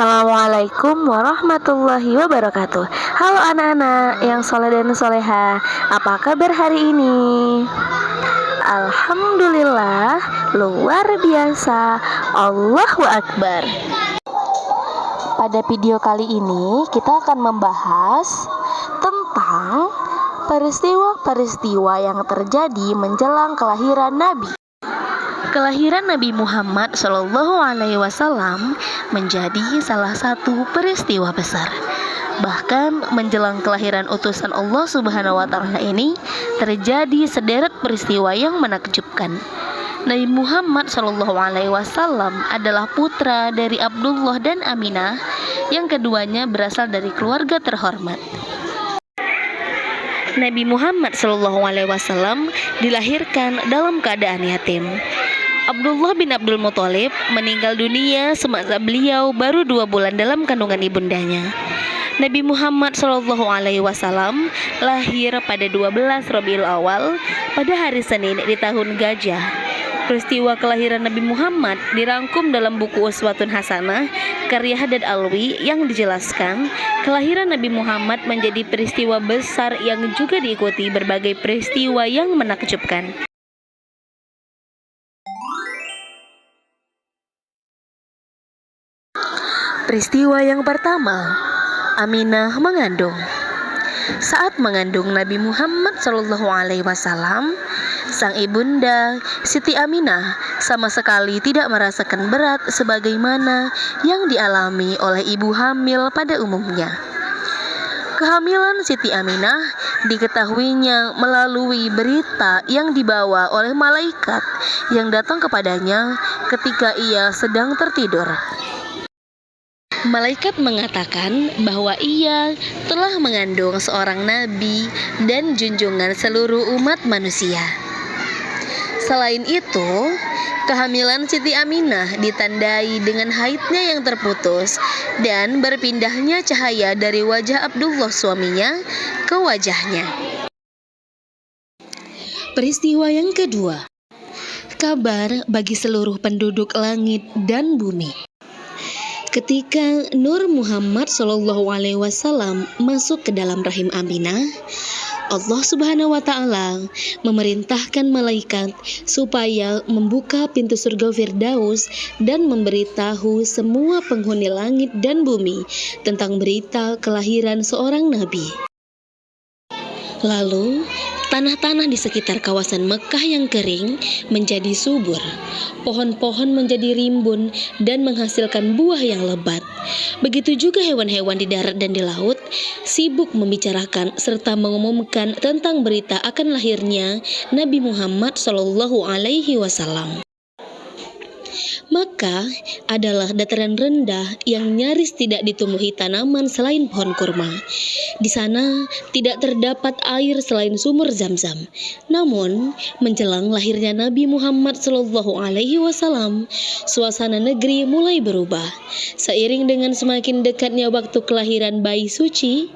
Assalamualaikum warahmatullahi wabarakatuh. Halo anak-anak yang soleh dan soleha, apa kabar hari ini? Alhamdulillah, luar biasa. Allahu Akbar. Pada video kali ini kita akan membahas tentang peristiwa-peristiwa yang terjadi menjelang kelahiran Nabi. Kelahiran Nabi Muhammad Shallallahu Alaihi Wasallam menjadi salah satu peristiwa besar. Bahkan menjelang kelahiran utusan Allah Subhanahu Wa Taala ini terjadi sederet peristiwa yang menakjubkan. Nabi Muhammad Shallallahu Alaihi Wasallam adalah putra dari Abdullah dan Aminah, yang keduanya berasal dari keluarga terhormat. Nabi Muhammad Shallallahu Alaihi Wasallam dilahirkan dalam keadaan yatim. Abdullah bin Abdul Muthalib meninggal dunia semasa beliau baru 2 bulan dalam kandungan ibundanya. Nabi Muhammad Shallallahu Alaihi Wasallam lahir pada 12 Rabiul Awal pada hari Senin di tahun Gajah. Peristiwa kelahiran Nabi Muhammad dirangkum dalam buku Uswatun Hasanah karya Haddad Alwi yang dijelaskan kelahiran Nabi Muhammad menjadi peristiwa besar yang juga diikuti berbagai peristiwa yang menakjubkan. Peristiwa yang pertama, Aminah mengandung. Saat mengandung Nabi Muhammad Shallallahu Alaihi Wasallam, sang ibunda Siti Aminah sama sekali tidak merasakan berat sebagaimana yang dialami oleh ibu hamil pada umumnya. Kehamilan Siti Aminah diketahuinya melalui berita yang dibawa oleh malaikat yang datang kepadanya ketika ia sedang tertidur. Malaikat mengatakan bahwa ia telah mengandung seorang nabi dan junjungan seluruh umat manusia. Selain itu, kehamilan Siti Aminah ditandai dengan haidnya yang terputus dan berpindahnya cahaya dari wajah Abdullah suaminya ke wajahnya. Peristiwa yang kedua, kabar bagi seluruh penduduk langit dan bumi. Ketika Nur Muhammad Shallallahu Alaihi Wasallam masuk ke dalam rahim Aminah, Allah Subhanahu Wa Taala memerintahkan malaikat supaya membuka pintu surga Firdaus dan memberitahu semua penghuni langit dan bumi tentang berita kelahiran seorang nabi. Lalu, tanah-tanah di sekitar kawasan Mekah yang kering menjadi subur, pohon-pohon menjadi rimbun dan menghasilkan buah yang lebat. Begitu juga hewan-hewan di darat dan di laut sibuk membicarakan serta mengumumkan tentang berita akan lahirnya Nabi Muhammad Shallallahu Alaihi Wasallam. Mekah adalah dataran rendah yang nyaris tidak ditumbuhi tanaman selain pohon kurma. Di sana tidak terdapat air selain sumur Zam-Zam. Namun, menjelang lahirnya Nabi Muhammad Shallallahu Alaihi Wasallam, suasana negeri mulai berubah. Seiring dengan semakin dekatnya waktu kelahiran bayi suci,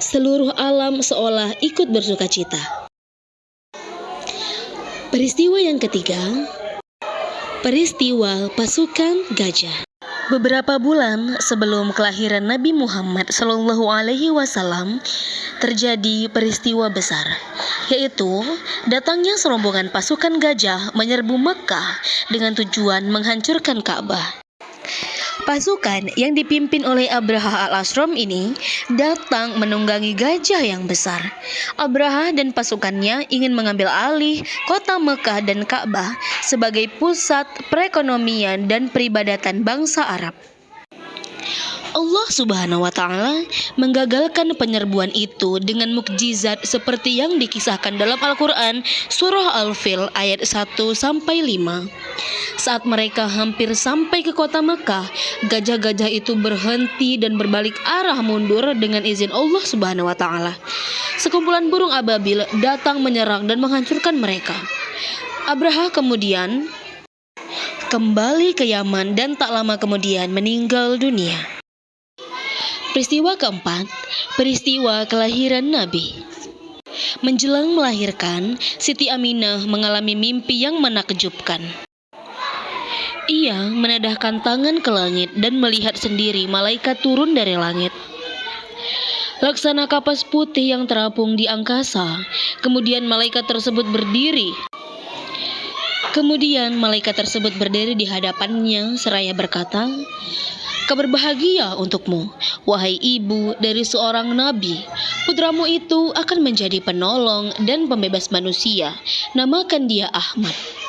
seluruh alam seolah ikut bersukacita. Peristiwa yang ketiga, peristiwa pasukan gajah. Beberapa bulan sebelum kelahiran Nabi Muhammad Shallallahu Alaihi Wasallam terjadi peristiwa besar, yaitu datangnya serombongan pasukan gajah menyerbu Mekah dengan tujuan menghancurkan Ka'bah. Pasukan yang dipimpin oleh Abraha al-Ashram ini datang menunggangi gajah yang besar. Abraha dan pasukannya ingin mengambil alih kota Mekah dan Ka'bah sebagai pusat perekonomian dan peribadatan bangsa Arab. Allah Subhanahu Wa Taala menggagalkan penyerbuan itu dengan mukjizat seperti yang dikisahkan dalam Al-Quran Surah Al-Fil ayat 1-5. Saat mereka hampir sampai ke kota Mekah, gajah-gajah itu berhenti dan berbalik arah mundur dengan izin Allah Subhanahu Wa Taala. Sekumpulan burung ababil datang menyerang dan menghancurkan mereka. Abraha kemudian kembali ke Yaman dan tak lama kemudian meninggal dunia. Peristiwa keempat, peristiwa kelahiran Nabi. Menjelang melahirkan, Siti Aminah mengalami mimpi yang menakjubkan. Ia menadahkan tangan ke langit dan melihat sendiri malaikat turun dari langit. Laksana kapas putih yang terapung di angkasa. Kemudian malaikat tersebut berdiri di hadapannya seraya berkata, "Kabar bahagia untukmu, wahai ibu dari seorang nabi. Putramu itu akan menjadi penolong dan pembebas manusia. Namakan dia Ahmad."